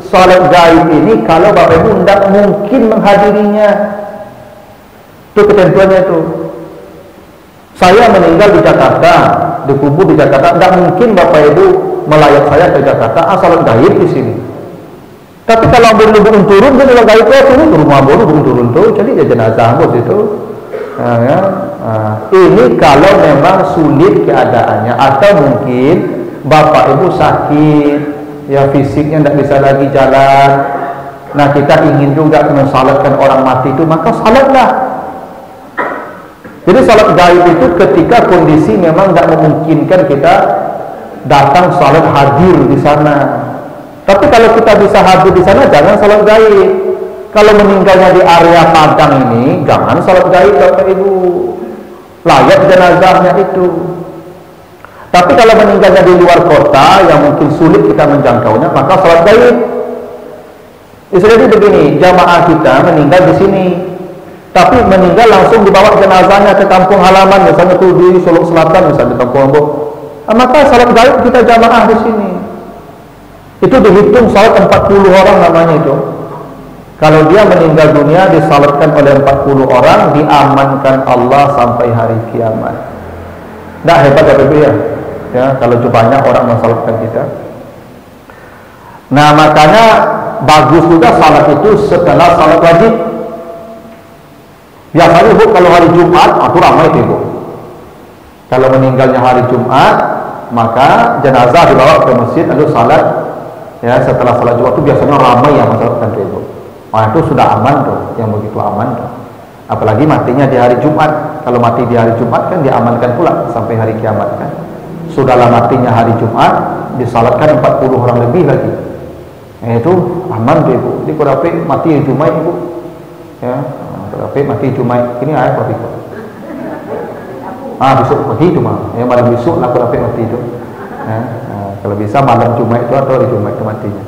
salat gaib ini kalau Bapak Ibu tidak mungkin menghadirinya. Itu ketentuannya itu. Saya meninggal di Jakarta, dikubur di Jakarta, tidak mungkin Bapak Ibu melayat saya ke Jakarta, salat gaib di sini. Tapi kalau belum turun, jadi salat gaib saya turun ke rumah belum turun tuh, jadi ya jenazah bos itu. Ini kalau memang sulit keadaannya, atau mungkin Bapak Ibu sakit, ya fisiknya tidak bisa lagi jalan. Nah kita ingin juga mensalatkan orang mati itu, maka salatlah. Jadi salat gaib itu ketika kondisi memang tidak memungkinkan kita datang salat hadir di sana. Tapi kalau kita bisa hadir di sana, jangan salat gaib. Kalau meninggalnya di area Padang ini, jangan salat gaib Bapak Ibu. Layak jenazahnya itu. Tapi kalau meninggalnya di luar kota yang mungkin sulit kita menjangkaunya, maka salat gaib. Jadi begini, jamaah kita meninggal di sini, tapi meninggal langsung dibawa jenazahnya ke kampung halaman, misalnya itu di Solo Selatan, misalnya di Kampung Lombok. Maka salat gaib kita jamaah di sini. Itu dihitung salat 40 orang namanya itu. Kalau dia meninggal dunia disalatkan oleh 40 orang, diamankan Allah sampai hari kiamat. Tidak hebat ya Bapak ya? Ya, kalau banyak orang mensalatkan kita. Nah makanya bagus juga salat itu setelah salat wajib. Biasanya Bu kalau hari Jumat, aku ramai itu Bu. Kalau meninggalnya hari Jumat, maka jenazah dibawa ke masjid lalu salat. Ya setelah salat Jumat itu biasanya ramai yang mensalatkan itu. Nah itu sudah aman tuh, yang begitu aman tuh. Apalagi matinya di hari Jumat. Kalau mati di hari Jumat kan diamankan pula sampai hari kiamat kan. Sudahlah matinya hari Jumat, disalatkan 40 orang lebih lagi. Nah itu aman tuh Ibu. Jadi kurang mati di Jumat Ibu. Ya. Tapi mati Jumat ini ayat apa itu? Besok pagi itu mah. Ya malam besok lah kurang mati itu. Ya, kalau bisa malam Jumat itu atau hari Jumat itu matinya.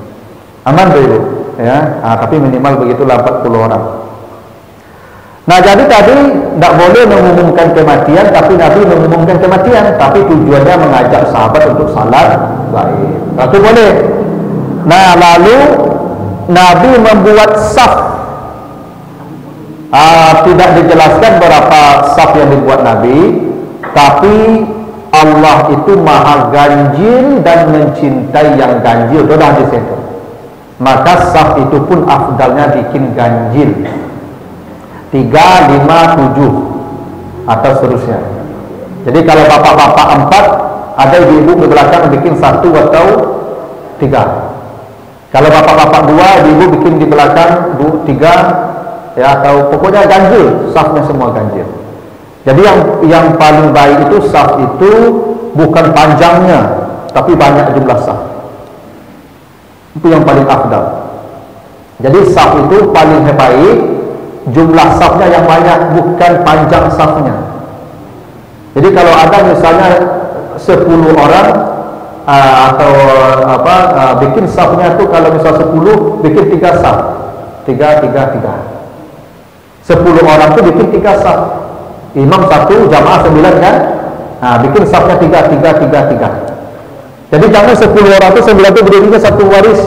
Aman tuh Ibu. Ya, tapi minimal begitulah 40 orang. Nah jadi tadi tidak boleh mengumumkan kematian, tapi Nabi mengumumkan kematian, tapi tujuannya mengajak sahabat untuk salat gaib. Itu boleh. Nah lalu Nabi membuat saf. Tidak dijelaskan berapa saf yang dibuat Nabi, tapi Allah itu maha ganjil dan mencintai yang ganjil. Sudah di situ. Maka saf itu pun afdalnya bikin ganjil 3, 5, 7 atau seterusnya. Jadi kalau bapak-bapak 4, ada ibu-ibu di belakang bikin 1 atau 3. Kalau bapak-bapak 2, ibu bikin di belakang 3, ya, atau pokoknya ganjil, safnya semua ganjil. Jadi yang paling baik itu saf itu bukan panjangnya, tapi banyak jumlah saf. Itu yang paling afdal. Jadi saf itu paling baik jumlah safnya yang banyak, bukan panjang safnya. Jadi kalau ada misalnya 10 orang atau bikin safnya itu kalau misal 10 bikin 3 saf, 3 10 orang itu bikin 3 saf. Imam 1, jamaah 9 kan? Bikin safnya 3. Jadi jangan 10 orang itu 9 itu berdirinya satu baris.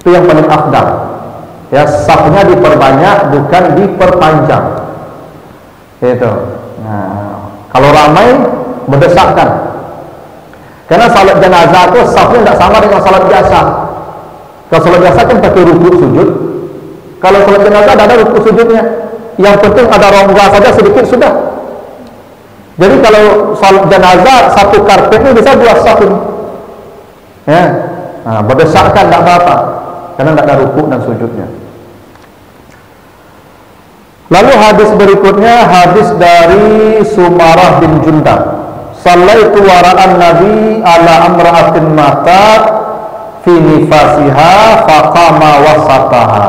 Itu yang paling afdal. Ya, safnya diperbanyak bukan diperpanjang. Itu. Nah, kalau ramai berdesakkan. Karena salat jenazah itu safnya tidak sama dengan salat biasa. Kalau salat biasa kan pakai rukuk sujud. Kalau salat jenazah tidak ada rukuk sujudnya. Yang penting ada rongga saja sedikit sudah. Jadi kalau salat jenazah satu karpet ini bisa 2 saf ini. Ya. Berdesakkan tidak apa-apa. Karena tidak ada rukuk dan sujudnya. Lalu hadis berikutnya, hadis dari Sumarah bin Jundab. Sallaitu wara'an Nabi ala amra'atin matat fi nifasiha faqama wasataha.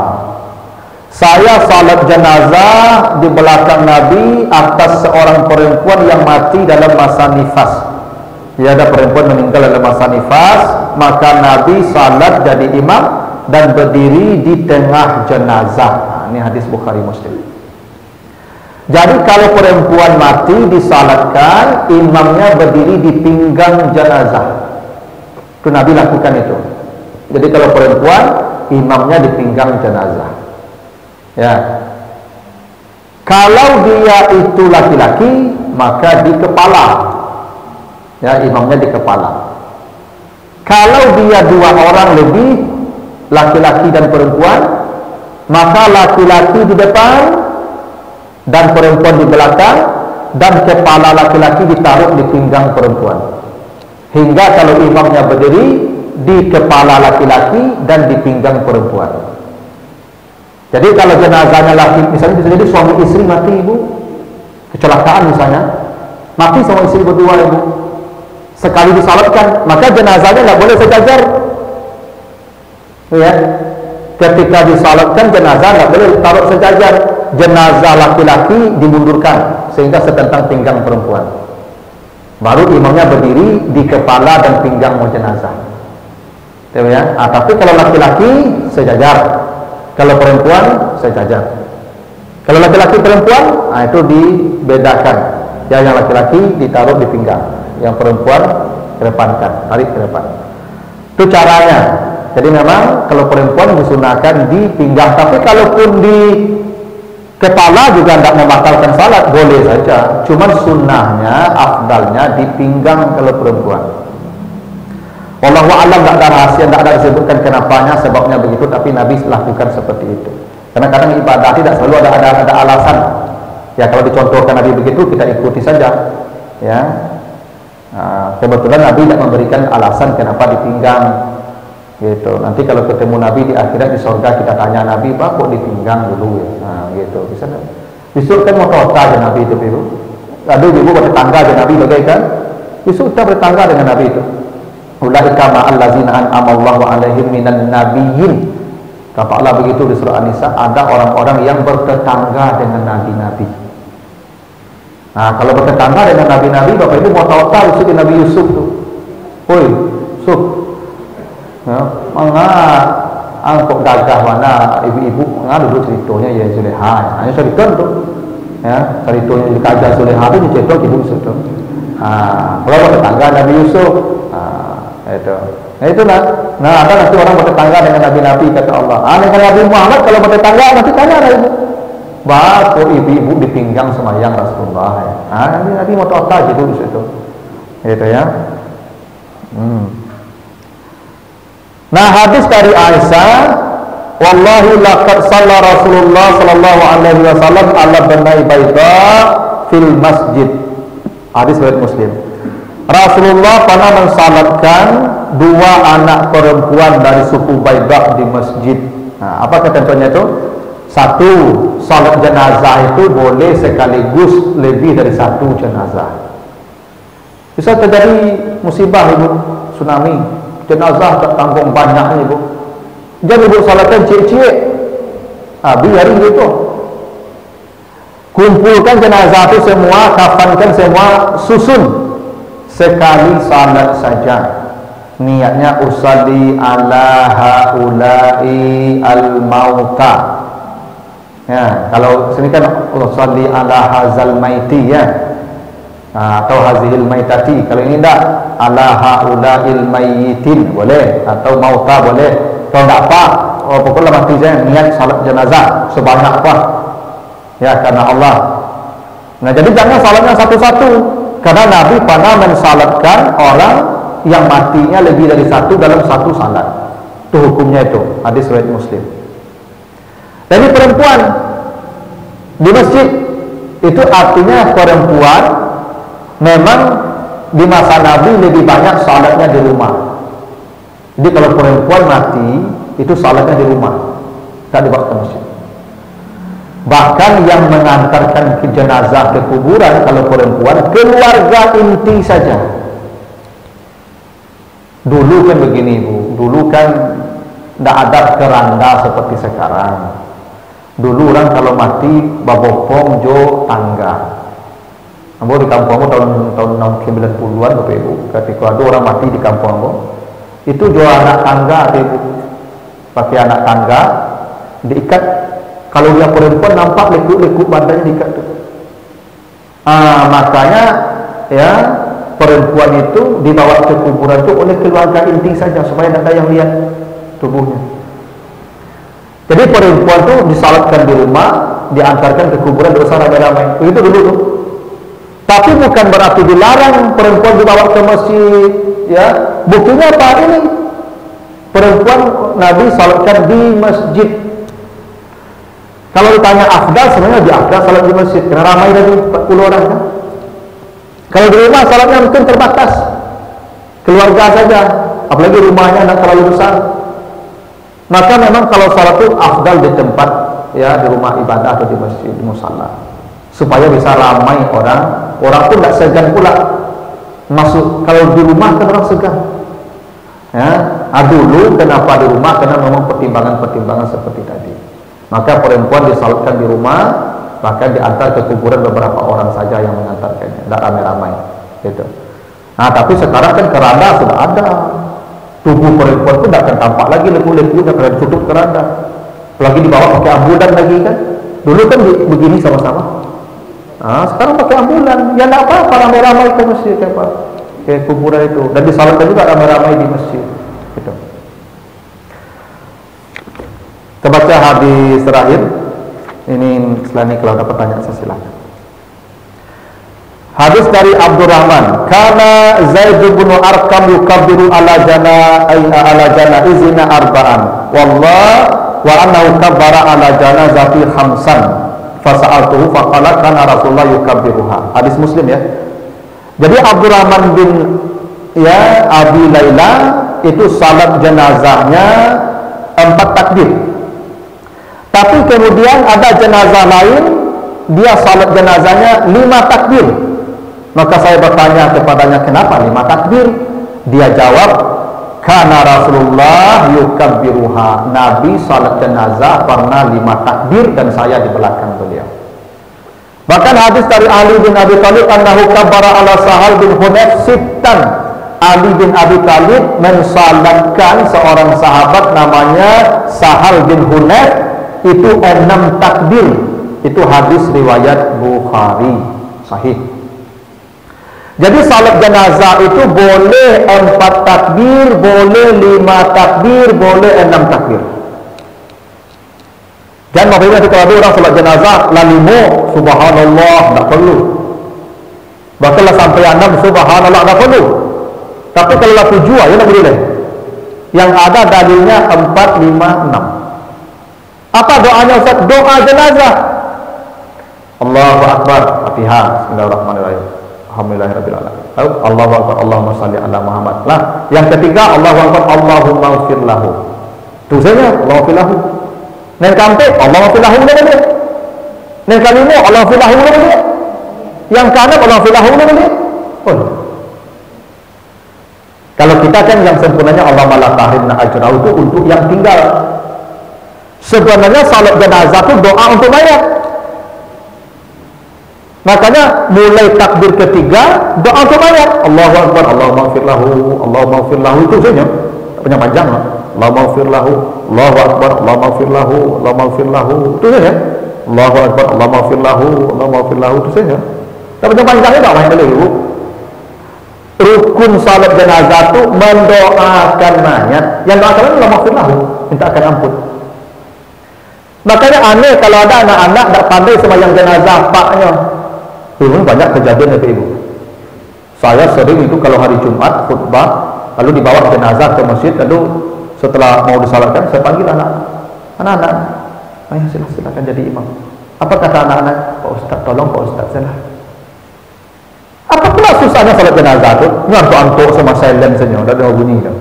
Saya salat jenazah di belakang Nabi atas seorang perempuan yang mati dalam masa nifas. Ya, ada perempuan meninggal dalam masa nifas, maka Nabi salat jadi imam dan berdiri di tengah jenazah. Ini hadis Bukhari Muslim. Jadi kalau perempuan mati disalatkan, imamnya berdiri di pinggang jenazah. Itu Nabi lakukan itu. Jadi kalau perempuan, imamnya di pinggang jenazah. Ya. Kalau dia itu laki-laki, maka di kepala. Ya, imamnya di kepala. Kalau dia dua orang lebih, laki-laki dan perempuan, maka laki-laki di depan dan perempuan di belakang, dan kepala laki-laki ditaruh di pinggang perempuan. Hingga kalau imamnya berdiri, di kepala laki-laki dan di pinggang perempuan. Jadi kalau jenazahnya laki, misalnya bisa jadi suami istri mati, ibu, kecelakaan misalnya, mati suami istri berdua, ibu, sekali disalatkan, maka jenazahnya nggak boleh sejajar. Ya, ketika disalatkan jenazah nggak boleh taruh sejajar. Jenazah laki-laki dimundurkan sehingga setentang pinggang perempuan. Baru imamnya berdiri di kepala dan pinggang jenazah. Ya, tapi kalau laki-laki sejajar, kalau perempuan sejajar. Kalau laki-laki perempuan, itu dibedakan. Ya, yang laki-laki ditaruh di pinggang, yang perempuan kedepankan, tarik ke depan. Itu caranya. Jadi memang kalau perempuan disunahkan di pinggang, tapi kalaupun di kepala juga tidak membatalkan salat, boleh saja. Cuman sunnahnya, afdalnya di pinggang kalau perempuan. Wallahu a'lam, tidak ada rahasia, tidak ada disebutkan kenapanya, sebabnya begitu, tapi Nabi lakukan seperti itu. Karena kadang ibadah tidak selalu ada alasan. Ya, kalau dicontohkan Nabi begitu, kita ikuti saja. Ya, kebetulan Nabi tidak memberikan alasan kenapa dipinggang. Gitu. Nanti kalau ketemu Nabi di akhirat di surga, kita tanya Nabi, "Pak, kok dipinggang dulu ya?" Gitu. Bisa kan? Besok kan mau kota aja Nabi itu, ibu. Aduh, ibu bertetangga aja Nabi bagaikan. Besok kita bertetangga dengan Nabi itu. Ulaika ma'allazina an'ama Allahu 'alaihim minan nabiyyin. Kata Allah begitu di surah An-Nisa, ada orang-orang yang bertetangga dengan nabi-nabi. Nah, kalau bertetangga dengan nabi-nabi, Bapak Ibu mau tahu usul Nabi Yusuf tuh. Woi, Yusuf. Ya, mana angkok gagah mana ibu-ibu dulu ceritanya ya Zuleha. Hanya cerita tuh. Ya, ceritanya dikajar Zuleha itu cerita ibu Yusuf tuh. Kalau bertetangga Nabi Yusuf, itu. Nah, itulah. Nah, ada nanti orang bertetangga dengan nabi-nabi, kata Allah. Dengan Nabi Muhammad kalau bertetangga nanti tanya ada ibu. Kok ibu-ibu dipinggang semayang Rasulullah ya. Nabi mau tahu gitu di situ. Gitu ya. Nah, hadis dari Aisyah, wallahi laqad shalla Rasulullah sallallahu alaihi wasallam ala banai baida fil masjid. Hadis riwayat Muslim. Rasulullah pernah mensalatkan dua anak perempuan dari suku Baidah di masjid. Nah, apa ketentuannya itu? Satu, salat jenazah itu boleh sekaligus lebih dari satu jenazah. Bisa terjadi musibah, ibu, tsunami, jenazah tertanggung banyak, ibu. Jangan ibu salatkan cik-cik, biarin gitu. Kumpulkan jenazah itu semua, kafankan semua, susun sekali salat saja. Niatnya usalli ala haula'i al-mauta. Ya, kalau sini kan usalli ala hazal maiti ya. Atau hazihil maitati. Kalau ini enggak, ala haula'il mayyitin boleh, atau mauta boleh. Kalau enggak apa, pokoknya mati saja, niat salat jenazah sebanyak apa. Ya, karena Allah. Nah, jadi jangan salatnya satu-satu. Karena Nabi pernah mensalatkan orang yang matinya lebih dari satu dalam satu salat. Itu hukumnya itu. Hadis riwayat Muslim. Jadi perempuan di masjid itu artinya perempuan memang di masa Nabi lebih banyak salatnya di rumah. Jadi kalau perempuan mati itu salatnya di rumah, tak dibawa ke masjid. Bahkan yang mengantarkan ke jenazah ke kuburan kalau perempuan, keluarga inti saja. Dulu kan begini, ibu, dulu kan tidak ada keranda seperti sekarang. Dulu orang kalau mati babopong jo tangga. Ambo di kampung tahun 90-an Bapak Ibu, ketika ada orang mati di kampung Ambo, itu jo anak tangga, ibu, pakai anak tangga diikat. Kalau dia perempuan nampak lekuk-lekuk badannya diikat tuh. Makanya ya perempuan itu dibawa ke kuburan itu oleh keluarga inti saja supaya tidak ada yang lihat. tubuhnya. Jadi perempuan tuh disalatkan di rumah, diantarkan ke kuburan, dosa ramai-ramai. Begitu dulu tuh. Tapi bukan berarti dilarang perempuan dibawa ke masjid, ya. Buktinya apa ini? Perempuan Nabi salatkan di masjid. Kalau ditanya afdal, sebenarnya di afdal salat di masjid, karena ramai tadi 40 orang kan. Kalau di rumah salatnya mungkin terbatas, keluarga saja, apalagi rumahnya tidak terlalu besar. Maka memang kalau salat itu afdal di tempat, ya, di rumah ibadah atau di masjid, di musalla, supaya bisa ramai orang pun tidak segan pula masuk. Kalau di rumah kan orang segan, ya. Dulu kenapa di rumah? Karena memang pertimbangan-pertimbangan seperti tadi. Maka perempuan disalatkan di rumah, bahkan diantar ke kuburan beberapa orang saja yang mengantarkannya, tidak ramai-ramai, gitu. Nah, tapi sekarang kan keranda sudah ada. Tubuh perempuan pun tidak akan tampak lagi lepu-lepu, karena ditutup keranda. Apalagi dibawa pakai ambulan lagi kan. Dulu kan begini sama-sama. Nah, sekarang pakai ambulan. Ya tidak apa-apa, ramai-ramai ke masjid, ke kuburan itu. Dan disalatkan juga ramai-ramai di masjid, gitu. Kita baca hadis terakhir. Ini setelah ini kalau ada pertanyaan saya silakan. Hadis dari Abdurrahman, kana Zaid bin Arqam yukabbiru ala izina arba'an, wallah wa annahu kabbara ala janazati khamsan, fasa'altuhu faqala kana Rasulullah yukabbiruha. Hadis Muslim, ya. Jadi Abdurrahman bin, ya, Abi Laila itu salat jenazahnya 4 takbir. Tapi kemudian ada jenazah lain, dia salat jenazahnya 5 takbir. Maka saya bertanya kepadanya, kenapa 5 takbir? Dia jawab, karena Rasulullah yukabbiruha. Nabi salat jenazah pernah 5 takbir dan saya di belakang beliau. Bahkan hadis dari Ali bin Abi Thalib, annahu kabbara ala Sahal bin Hunayf sittan. Ali bin Abi Thalib mensalatkan seorang sahabat namanya Sahal bin Hunayf itu 6 takbir. Itu hadis riwayat Bukhari, sahih. Jadi salat jenazah itu boleh 4 takbir, boleh 5 takbir, boleh 6 takbir. Jangan maksudnya kalau ada orang salat jenazah lalimu subhanallah, tak perlu. Bahkan sampai 6 subhanallah, tak perlu. Tapi kalau 7 ya tak boleh. Yang ada dalilnya 4, 5, 6. Apa doanya Ustaz? Doa jenazah. Allahu Akbar, Fatihah, Bismillahirrahmanirrahim, Alhamdulillahirabbil alamin. Allahu Akbar, Allahumma shalli ala Muhammad. Nah, yang ketiga Allahu Akbar, Allahumma ighfir lahu. Tu saja, Allahu ighfir lahu. Neng kampe, Allahu ighfir lahu boleh. Neng kalimo, Allahu ighfir lahu boleh. Yang kanan Allahu ighfir lahu boleh. Boleh. Kalau kita kan yang sempurnanya Allahumma la tahrimna ajrahu itu untuk yang tinggal. Sebenarnya salat jenazah itu doa untuk mayat. Makanya mulai takbir ketiga doa untuk mayat. Allahu Akbar, Allahumma ighfir lahu, Allahumma ighfir lahu, itu saja. Tak punya panjang lah. Allahumma ighfir lahu, Allahu Akbar, Allahumma ighfir lahu, Allahumma ighfir lahu, itu saja. Allahu Akbar, Allahumma ighfir lahu, Allahumma ighfir lahu, itu saja. Tak punya panjangnya tak main boleh, ibu. Rukun salat jenazah itu mendoakan mayat. Yang doakan Allahumma ighfir lahu, mintakan ampun. Makanya aneh kalau ada anak-anak tak pandai sembahyang jenazah paknya. Ini banyak kejadian ya ibu. Saya sering itu kalau hari Jumat khutbah, lalu dibawa jenazah ke masjid, lalu setelah mau disalatkan saya panggil anak-anak, ayo silakan jadi imam. Apa kata anak-anak? Pak Ustaz, tolong Pak Ustaz saya. Apa pula susahnya salat jenazah itu? Ngantuk-antuk sama silent saja, tak ada bunyi dah.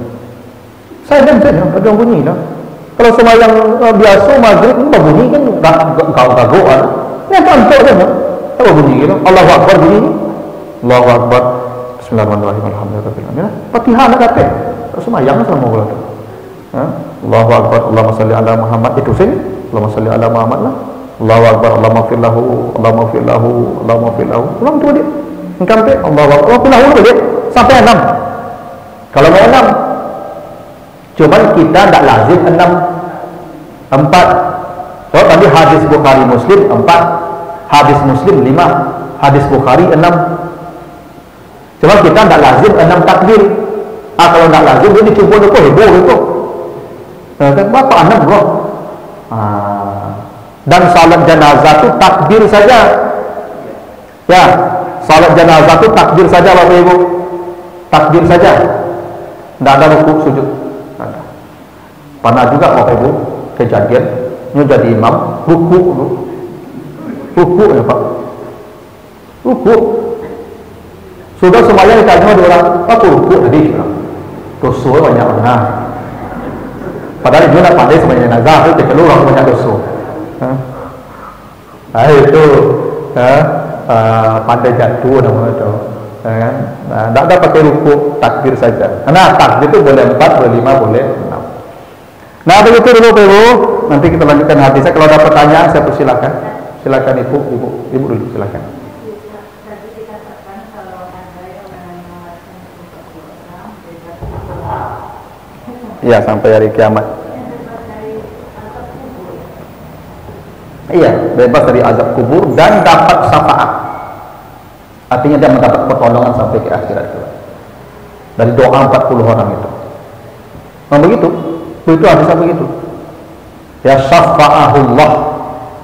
Silent saja, tak ada bunyi dah. Kalau sembahyang biasa maghrib berbunyi kan gagoan. Ya contoh saja. Apa bunyi gitu? Allahu Akbar bunyi. Allahu Akbar. Bismillahirrahmanirrahim. Alhamdulillahirabbil alamin. Fatihah nak kata. Sembahyang sama bola tu. Allahu Akbar. Allahumma salli ala Muhammad, itu sini. Allahumma salli ala Muhammad lah. Allahu Akbar. Allahumma ighfir lahu, Allahumma ighfir lahu, Allahumma ighfir lahu. Ulang tu dia. Engkau tu Allahu Akbar. Ighfir lahu dia sampai 6. Kalau mau 6, cuman kita tak lazim 4. So tadi hadis Bukhari Muslim 4, hadis Muslim 5, hadis Bukhari 6. Cuma kita tak lazim 6 takbir. Kalau tak lazim dia dicuba tu heboh itu. Bapak anak bro. Dan salat jenazah itu takbir saja. Ya, salat jenazah itu takbir saja Bapak Ibu. Takbir saja. Tidak ada rukuk sujud. Ada. Pernah juga Bapak Ibu kejadian, ini jadi imam, rukuk ya Pak. Rukuk. Sudah semuanya ditanya dua orang, apa rukuk tadi? Dosa banyak mana? Padahal dia nak pandai sebanyak jenazah, itu keluar banyak dosa. Itu pandai jatuh namanya itu. Tidak ada pakai rukuk, takbir saja. Nah takbir itu boleh 4, boleh 5, boleh 6. Nah begitu dulu Pak Ibu. Nanti kita lanjutkan hadisnya. Kalau ada pertanyaan saya persilakan. Silakan ibu dulu silakan. Iya, sampai hari kiamat. Iya, bebas dari azab kubur dan dapat syafaat. Artinya dia mendapat pertolongan sampai ke akhirat. Dari doa 40 orang itu. Nah begitu, itu hadisnya begitu. Ya syafa'ahullah,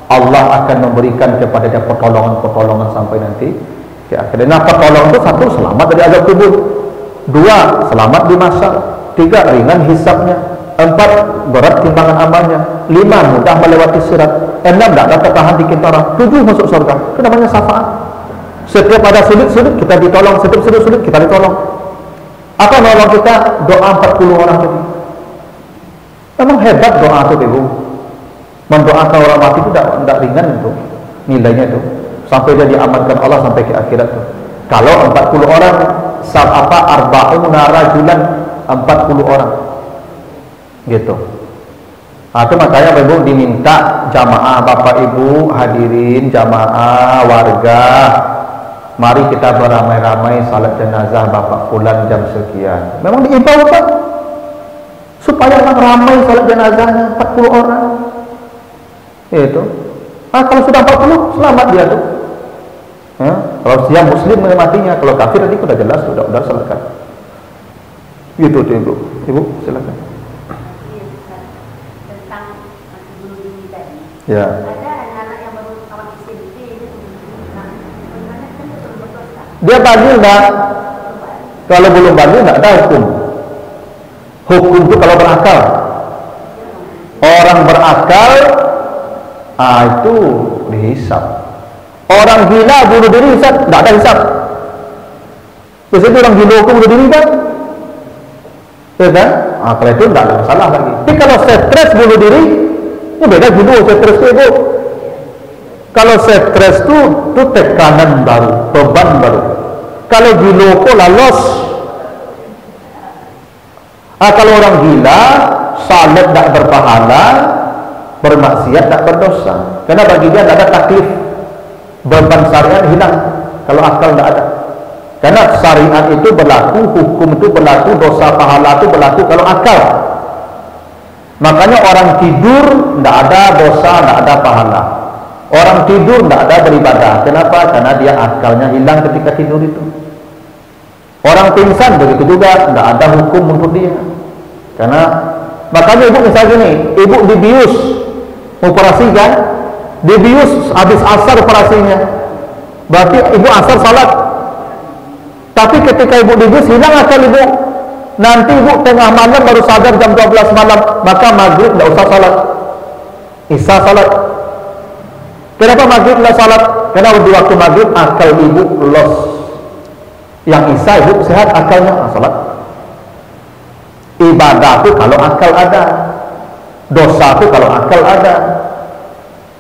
Allah akan memberikan kepada dia pertolongan sampai nanti ke akhirat. Nah pertolongan itu 1, selamat dari azab kubur. 2, selamat di masyar. 3, ringan hisabnya. 4, berat timbangan amalnya. 5, mudah melewati sirat. 6, tidak ada tertahan di kintara. 7, masuk surga. Itu namanya syafaat. Setiap ada sulit kita ditolong, setiap sulit kita ditolong. Apa nolong kita? Doa 40 orang tadi. Memang hebat doa itu Ibu. Mendoakan orang mati itu tidak ringan itu nilainya itu. Sampai dia diamankan Allah sampai ke akhirat itu. Kalau 40 orang, arba'una rajulan, 40 orang gitu. Itu makanya Bapak Ibu diminta jamaah Bapak Ibu hadirin jamaah warga, mari kita beramai-ramai salat jenazah Bapak Fulan jam sekian. Memang diimbaukan supaya orang ramai salat jenazahnya 40 orang. Itu. Kalau sudah 40 selamat dia tuh. Kalau dia muslim matinya, kalau kafir tadi sudah jelas sudah salatkan. Gitu tuh Ibu. Ibu silakan. Tentang bunuh diri tadi. Ya. Ada anak yang baru awal SMP itu bagaimana kan belum berdosa. Dia bagil enggak? Kalau belum bagil enggak ada hukum. Hukum itu kalau berakal. Orang berakal itu dihisab. Orang gila bunuh diri hisab, enggak ada hisab. Terus itu orang gila hukum bunuh diri kan? Ya kan? Kalau itu tidak ada masalah lagi. Tapi kalau stres bunuh diri, itu beda gila stres itu Ibu. Kalau stres itu tekanan baru, beban baru. Kalau gila itu lalos. Kalau orang gila, salat tidak berpahala, bermaksiat tak berdosa. Karena bagi dia tidak ada taklif, beban syariat hilang kalau akal tidak ada. Karena syariat itu berlaku, hukum itu berlaku, dosa pahala itu berlaku kalau akal. Makanya orang tidur tidak ada dosa, tidak ada pahala. Orang tidur tidak ada beribadah. Kenapa? Karena dia akalnya hilang ketika tidur itu. Orang pingsan begitu juga, tidak ada hukum untuk dia. Karena makanya ibu misalnya gini, ibu dibius operasi kan, dibius habis asar operasinya, berarti ibu asar salat. Tapi ketika ibu dibius hilang akal ibu, nanti ibu tengah malam baru sadar jam 12 malam, maka maghrib tidak usah salat, isya salat. Kenapa maghrib tidak salat? Karena di waktu maghrib akal ibu los. Yang isya ibu sehat akalnya salat. Ibadah itu kalau akal ada, dosa itu kalau akal ada.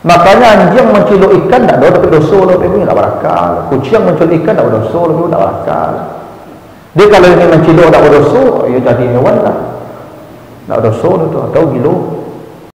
Makanya anjing mencilu ikan tidak ada dosa, ibu tidak berakal. Kucing mencilu ikan tidak dosa, ibu tidak berakal. Dia kalau ini mencilu tidak dosa, ya jadi hewan lah. Tidak dosa itu atau gila.